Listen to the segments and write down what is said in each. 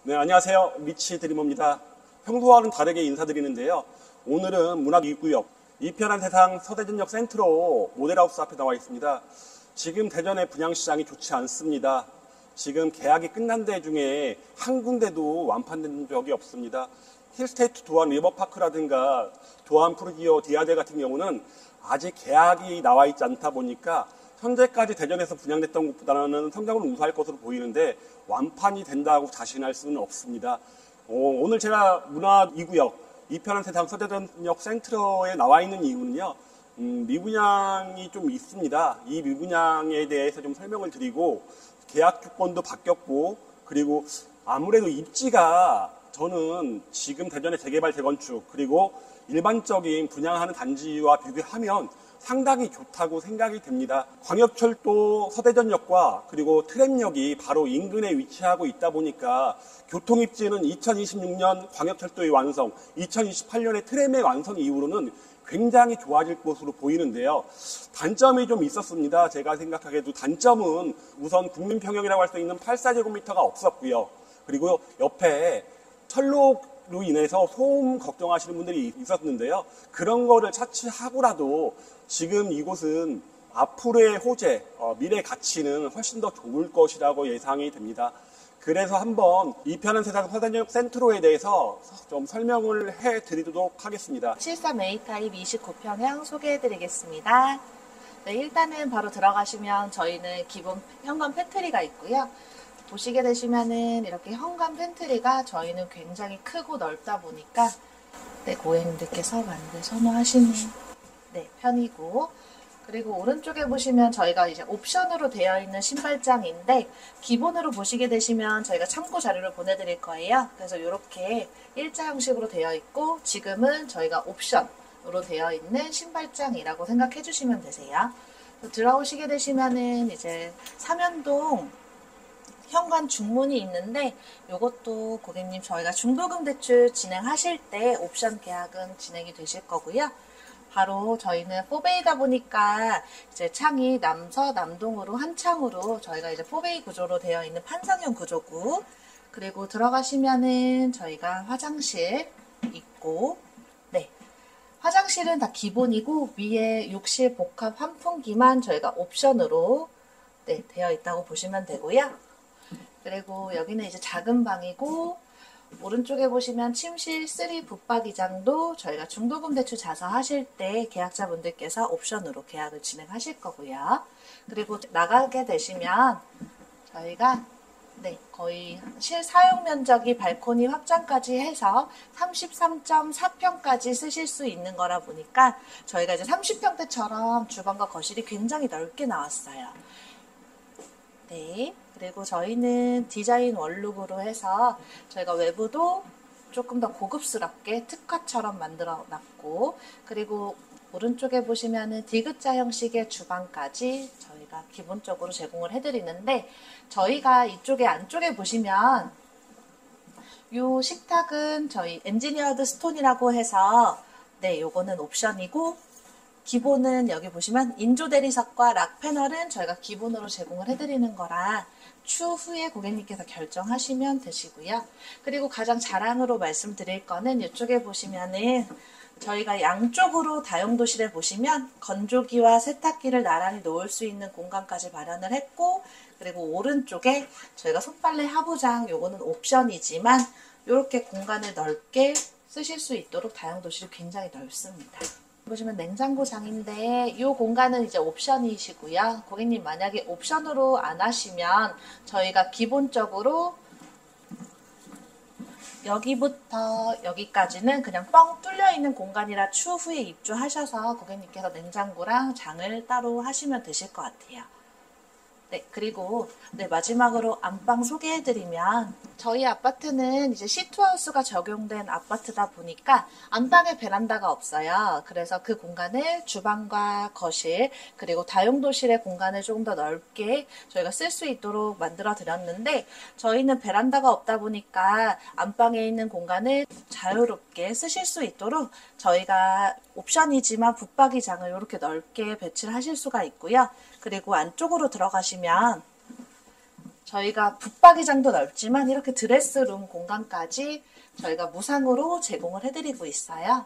네, 안녕하세요. 미치 드리머입니다. 평소와는 다르게 인사드리는데요. 오늘은 문학 2구역 이편한 세상 서대전역 센트로 모델하우스 앞에 나와 있습니다. 지금 대전의 분양시장이 좋지 않습니다. 지금 계약이 끝난 데 중에 한 군데도 완판된 적이 없습니다. 힐스테이트 도안 리버파크라든가 도안 푸르지오 디아델 같은 경우는 아직 계약이 나와 있지 않다 보니까 현재까지 대전에서 분양됐던 것보다는 성장은 우수할 것으로 보이는데 완판이 된다고 자신할 수는 없습니다. 오늘 제가 문화 2구역 이편한 세상 서대전역 센트러에 나와 있는 이유는요. 미분양이 좀 있습니다. 이 미분양에 대해서 좀 설명을 드리고 계약 조건도 바뀌었고 그리고 아무래도 입지가 저는 지금 대전의 재개발 재건축 그리고 일반적인 분양하는 단지와 비교하면 상당히 좋다고 생각이 됩니다. 광역철도 서대전역과 그리고 트램역이 바로 인근에 위치하고 있다 보니까 교통입지는 2026년 광역철도의 완성, 2028년의 트램의 완성 이후로는 굉장히 좋아질 것으로 보이는데요. 단점이 좀 있었습니다. 제가 생각하기에도 단점은 우선 국민평형이라고 할 수 있는 84제곱미터가 없었고요. 그리고 옆에 철로로 인해서 소음 걱정하시는 분들이 있었는데요. 그런 거를 차치하고라도 지금 이곳은 앞으로의 호재, 미래 가치는 훨씬 더 좋을 것이라고 예상이 됩니다. 그래서 한번 이편한 세상 서대전역 센트로에 대해서 좀 설명을 해드리도록 하겠습니다. 73A 타입 29평형 소개해드리겠습니다. 네, 일단은 바로 들어가시면 저희는 기본 현관 팬트리가 있고요. 보시게 되시면은 이렇게 현관 팬트리가 저희는 굉장히 크고 넓다 보니까 고객님들께서 많이들 선호하시는 편이고, 그리고 오른쪽에 보시면 저희가 이제 옵션으로 되어 있는 신발장인데 기본으로 보시게 되시면 저희가 참고 자료를 보내드릴 거예요. 그래서 이렇게 일자 형식으로 되어 있고 지금은 저희가 옵션으로 되어 있는 신발장이라고 생각해 주시면 되세요. 들어오시게 되시면은 이제 삼연동 현관 중문이 있는데 이것도 고객님 저희가 중도금 대출 진행하실 때 옵션 계약은 진행이 되실 거고요. 바로 저희는 4베이다 보니까 이제 창이 남서 남동으로 한 창으로 저희가 이제 4베이 구조로 되어 있는 판상형 구조고, 그리고 들어가시면은 저희가 화장실 있고, 화장실은 다 기본이고 위에 욕실 복합 환풍기만 저희가 옵션으로 되어 있다고 보시면 되고요. 그리고 여기는 이제 작은 방이고, 오른쪽에 보시면 침실 3 붙박이장도 저희가 중도금 대출 자서하실 때 계약자분들께서 옵션으로 계약을 진행하실 거고요. 그리고 나가게 되시면 저희가 거의 실사용 면적이 발코니 확장까지 해서 33.4평까지 쓰실 수 있는 거라 보니까 저희가 이제 30평대처럼 주방과 거실이 굉장히 넓게 나왔어요. 그리고 저희는 디자인 원룩으로 해서 저희가 외부도 조금 더 고급스럽게 특화처럼 만들어 놨고, 그리고 오른쪽에 보시면은 디귿자 형식의 주방까지 저희가 기본적으로 제공을 해드리는데, 저희가 이쪽에 안쪽에 보시면 요 식탁은 저희 엔지니어드 스톤이라고 해서 요거는 옵션이고, 기본은 여기 보시면 인조 대리석과 락 패널은 저희가 기본으로 제공을 해드리는 거라 추후에 고객님께서 결정하시면 되시고요. 그리고 가장 자랑으로 말씀드릴 거는 이쪽에 보시면은 저희가 양쪽으로 다용도실에 보시면 건조기와 세탁기를 나란히 놓을 수 있는 공간까지 마련을 했고, 그리고 오른쪽에 저희가 손빨래 하부장, 요거는 옵션이지만 이렇게 공간을 넓게 쓰실 수 있도록 다용도실이 굉장히 넓습니다. 보시면 냉장고장인데 이 공간은 이제 옵션이시고요. 고객님 만약에 옵션으로 안 하시면 저희가 기본적으로 여기부터 여기까지는 그냥 뻥 뚫려 있는 공간이라 추후에 입주하셔서 고객님께서 냉장고랑 장을 따로 하시면 되실 것 같아요. 그리고 마지막으로 안방 소개해드리면 저희 아파트는 이제 시투하우스가 적용된 아파트다 보니까 안방에 베란다가 없어요. 그래서 그 공간을 주방과 거실 그리고 다용도실의 공간을 조금 더 넓게 저희가 쓸 수 있도록 만들어 드렸는데, 저희는 베란다가 없다 보니까 안방에 있는 공간을 자유롭게 쓰실 수 있도록 저희가 옵션이지만 붙박이장을 이렇게 넓게 배치를 하실 수가 있고요. 그리고 안쪽으로 들어가시면 저희가 붙박이장도 넓지만 이렇게 드레스룸 공간까지 저희가 무상으로 제공을 해드리고 있어요.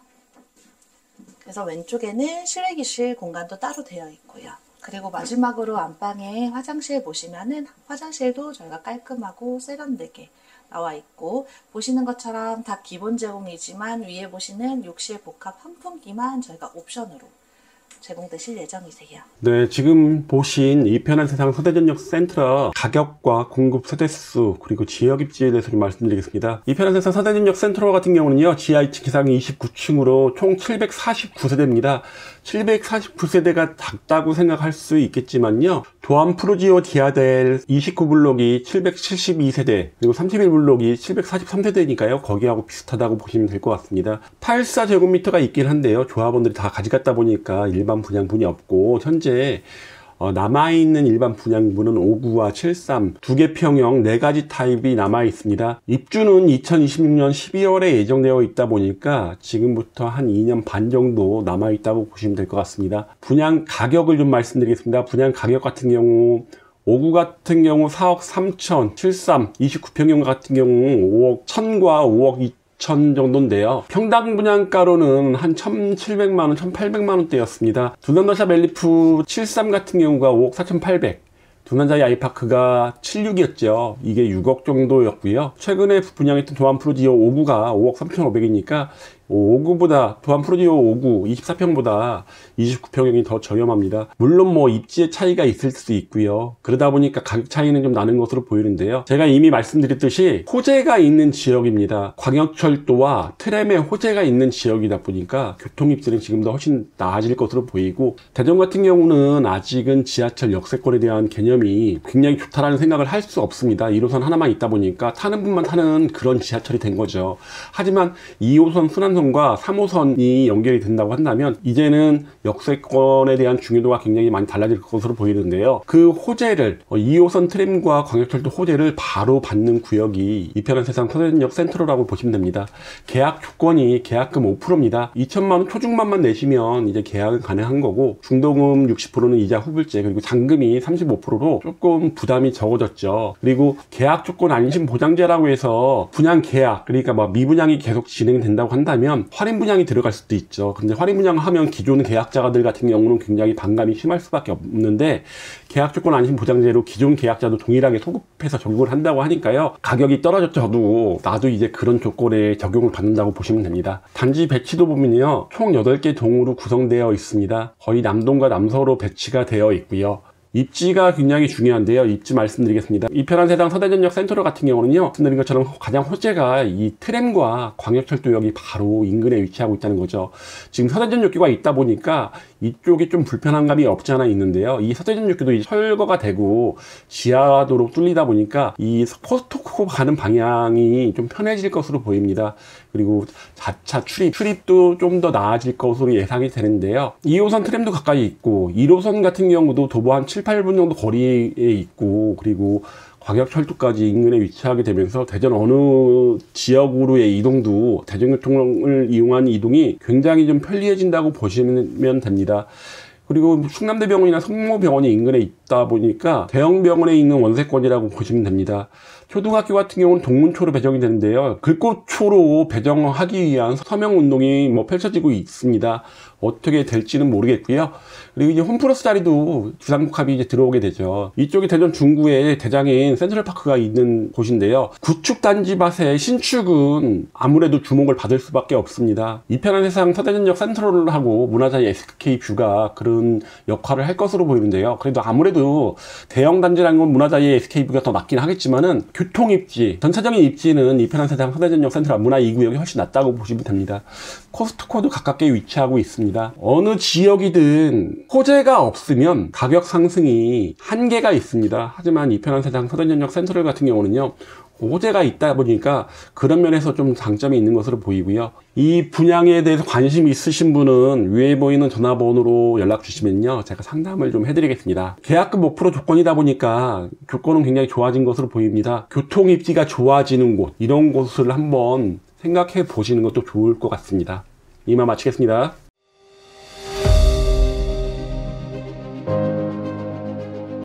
그래서 왼쪽에는 실외기실 공간도 따로 되어 있고요. 그리고 마지막으로 안방에 화장실 보시면은 화장실도 저희가 깔끔하고 세련되게 나와 있고, 보시는 것처럼 다 기본 제공이지만 위에 보시는 욕실 복합 환풍기만 저희가 옵션으로 제공되실 예정이세요. 네, 지금 보신 이 편한 세상 서대전역 센트라 가격과 공급 세대수 그리고 지역 입지에 대해서 좀 말씀드리겠습니다. 이 편한 세상 서대전역 센트라 같은 경우는요, 지하 2층 기상 29층으로 총 749세대입니다. 749세대가 작다고 생각할 수 있겠지만요, 도암 프루지오 디아델 29블록이 772세대, 그리고 31블록이 743세대니까요, 거기하고 비슷하다고 보시면 될 것 같습니다. 84제곱미터가 있긴 한데요, 조합원들이 다 가져갔다 보니까 일반 분양분이 없고, 현재 남아있는 일반 분양분은 59와 73, 두 개 평형 4가지 타입이 남아있습니다. 입주는 2026년 12월에 예정되어 있다 보니까 지금부터 한 2년 반 정도 남아있다고 보시면 될 것 같습니다. 분양 가격을 좀 말씀드리겠습니다. 분양 가격 같은 경우 59 같은 경우 4억 3천, 73, 29평형 같은 경우 5억 1000과 5억 2천 정도인데요. 평당 분양가로는 한 1,700만원, 1,800만원대였습니다. 두난더샵 엘리프 73 같은 경우가 5억 4,800, 두난자이 아이파크가 76이었죠. 이게 6억 정도였고요. 최근에 분양했던 도암 프루지오 59가 5억 3,500이니까 59보다 도암 프루지오 59 24평보다 29평형이 더 저렴합니다. 물론 뭐 입지의 차이가 있을 수 있고요. 그러다 보니까 가격 차이는 좀 나는 것으로 보이는데요. 제가 이미 말씀드렸듯이 호재가 있는 지역입니다. 광역철도와 트램의 호재가 있는 지역이다 보니까 교통 입지는 지금도 훨씬 나아질 것으로 보이고, 대전 같은 경우는 아직은 지하철 역세권에 대한 개념이 굉장히 좋다라는 생각을 할 수 없습니다. 1호선 하나만 있다 보니까 타는 분만 타는 그런 지하철이 된 거죠. 하지만 2호선 순환선과 3호선이 연결이 된다고 한다면 이제는 역세권에 대한 중요도가 굉장히 많이 달라질 것으로 보이는데요. 그 호재를 2호선 트램과 광역철도 호재를 바로 받는 구역이 이 편한 세상 서대전역 센트럴이라고 보시면 됩니다. 계약 조건이 계약금 5%입니다. 2천만원 초중반만 내시면 이제 계약은 가능한 거고, 중도금 60%는 이자 후불제, 그리고 잔금이 35%로 조금 부담이 적어졌죠. 그리고 계약 조건 안심 보장제라고 해서 분양 계약, 그러니까 뭐 미분양이 계속 진행된다고 한다면 할인 분양이 들어갈 수도 있죠. 근데 할인 분양을 하면 기존 계약자들 같은 경우는 굉장히 반감이 심할 수밖에 없는데, 계약 조건 안심 보장제로 기존 계약자도 동일하게 소급해서 적용을 한다고 하니까요, 가격이 떨어졌어도 나도 이제 그런 조건에 적용을 받는다고 보시면 됩니다. 단지 배치도 보면요, 총 8개 동으로 구성되어 있습니다. 거의 남동과 남서로 배치가 되어 있고요. 입지가 굉장히 중요한데요. 입지 말씀드리겠습니다. 이 편한 세상 서대전역 센트럴 같은 경우는요, 말씀드린 것처럼 가장 호재가 이 트램과 광역철도역이 바로 인근에 위치하고 있다는 거죠. 지금 서대전역교가 있다 보니까 이쪽이 좀 불편한 감이 없지 않아 있는데요. 이 서대전역교도 철거가 되고 지하도로 뚫리다 보니까 이 코스트코 가는 방향이 좀 편해질 것으로 보입니다. 그리고 자차 출입도 좀 더 나아질 것으로 예상이 되는데요. 2호선 트램도 가까이 있고, 1호선 같은 경우도 도보 한 7, 8분 정도 거리에 있고, 그리고 광역철도까지 인근에 위치하게 되면서 대전 어느 지역으로의 이동도 대중교통을 이용한 이동이 굉장히 좀 편리해진다고 보시면 됩니다. 그리고 충남대병원이나 성모병원이 인근에 있다 보니까 대형병원에 있는 원세권이라고 보시면 됩니다. 초등학교 같은 경우는 동문초로 배정이 되는데요. 글꽃초로 배정하기 위한 서명운동이 펼쳐지고 있습니다. 어떻게 될지는 모르겠고요. 그리고 이제 홈플러스 자리도 주상복합이 이제 들어오게 되죠. 이쪽이 대전 중구에 대장인 센트럴파크가 있는 곳인데요. 구축 단지밭의 신축은 아무래도 주목을 받을 수밖에 없습니다. 이 편한 세상 서대전역 센트럴하고 문화자의 SK뷰가 그런 역할을 할 것으로 보이는데요. 그래도 아무래도 대형 단지라는 건 문화자의 SK뷰가 더 낫긴 하겠지만은 교통 입지, 전체적인 입지는 이 편한 세상 서대전역 센트럴 문화 2구역이 훨씬 낫다고 보시면 됩니다. 코스트코도 가깝게 위치하고 있습니다. 어느 지역이든 호재가 없으면 가격 상승이 한계가 있습니다. 하지만 이 편한 세상 서대전역 센트럴 같은 경우는요, 호재가 있다 보니까 그런 면에서 좀 장점이 있는 것으로 보이고요. 이 분양에 대해서 관심 있으신 분은 위에 보이는 전화번호로 연락 주시면요, 제가 상담을 좀 해드리겠습니다. 계약금 5% 조건이다 보니까 조건은 굉장히 좋아진 것으로 보입니다. 교통 입지가 좋아지는 곳, 이런 곳을 한번 생각해 보시는 것도 좋을 것 같습니다. 이만 마치겠습니다.